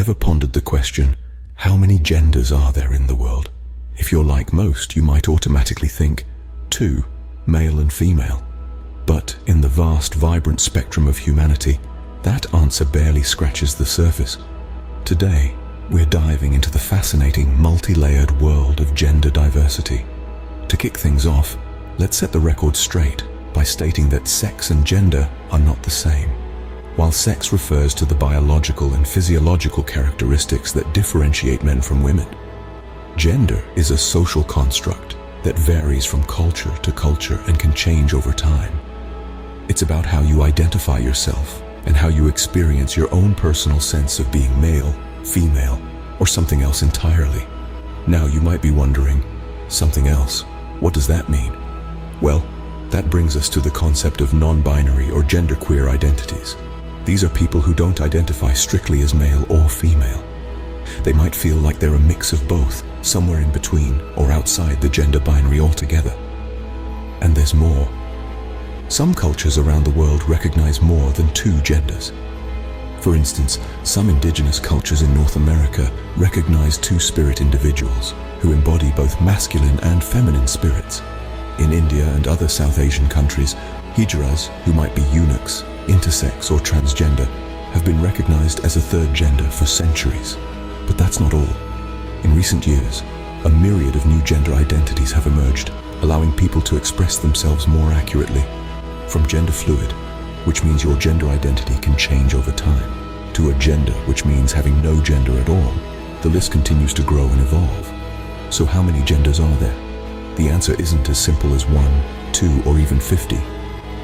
ever pondered the question, how many genders are there in the world? If you're like most, you might automatically think, 2, male and female. But in the vast, vibrant spectrum of humanity, that answer barely scratches the surface. Today, we're diving into the fascinating, multi-layered world of gender diversity. To kick things off, let's set the record straight by stating that sex and gender are not the same. While sex refers to the biological and physiological characteristics that differentiate men from women, gender is a social construct that varies from culture to culture and can change over time. It's about how you identify yourself and how you experience your own personal sense of being male, female, or something else entirely. Now you might be wondering, something else? What does that mean? Well, that brings us to the concept of non-binary or genderqueer identities. These are people who don't identify strictly as male or female. They might feel like they're a mix of both, somewhere in between or outside the gender binary altogether. And there's more. Some cultures around the world recognize more than 2 genders. For instance, some indigenous cultures in North America recognize two-spirit individuals who embody both masculine and feminine spirits. In India and other South Asian countries, hijras, who might be eunuchs, intersex or transgender, have been recognized as a third gender for centuries. But that's not all. In recent years, a myriad of new gender identities have emerged, allowing people to express themselves more accurately. From gender fluid, which means your gender identity can change over time, to agender, which means having no gender at all, the list continues to grow and evolve. So how many genders are there? The answer isn't as simple as 1, 2, or even 50.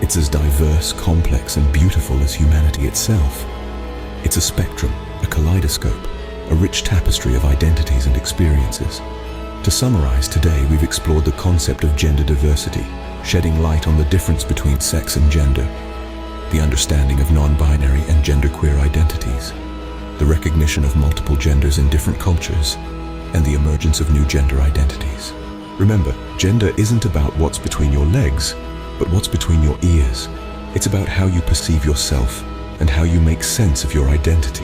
It's as diverse, complex, and beautiful as humanity itself. It's a spectrum, a kaleidoscope, a rich tapestry of identities and experiences. To summarize, today we've explored the concept of gender diversity, shedding light on the difference between sex and gender, the understanding of non-binary and genderqueer identities, the recognition of multiple genders in different cultures, and the emergence of new gender identities. Remember, gender isn't about what's between your legs, but what's between your ears. It's about how you perceive yourself and how you make sense of your identity.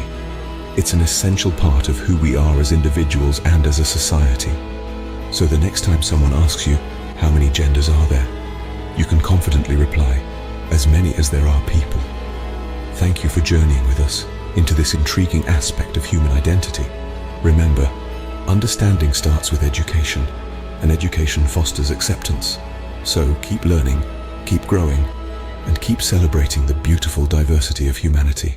It's an essential part of who we are as individuals and as a society. So the next time someone asks you, how many genders are there? You can confidently reply, as many as there are people. Thank you for journeying with us into this intriguing aspect of human identity. Remember, understanding starts with education, and education fosters acceptance. So keep learning, keep growing, and keep celebrating the beautiful diversity of humanity.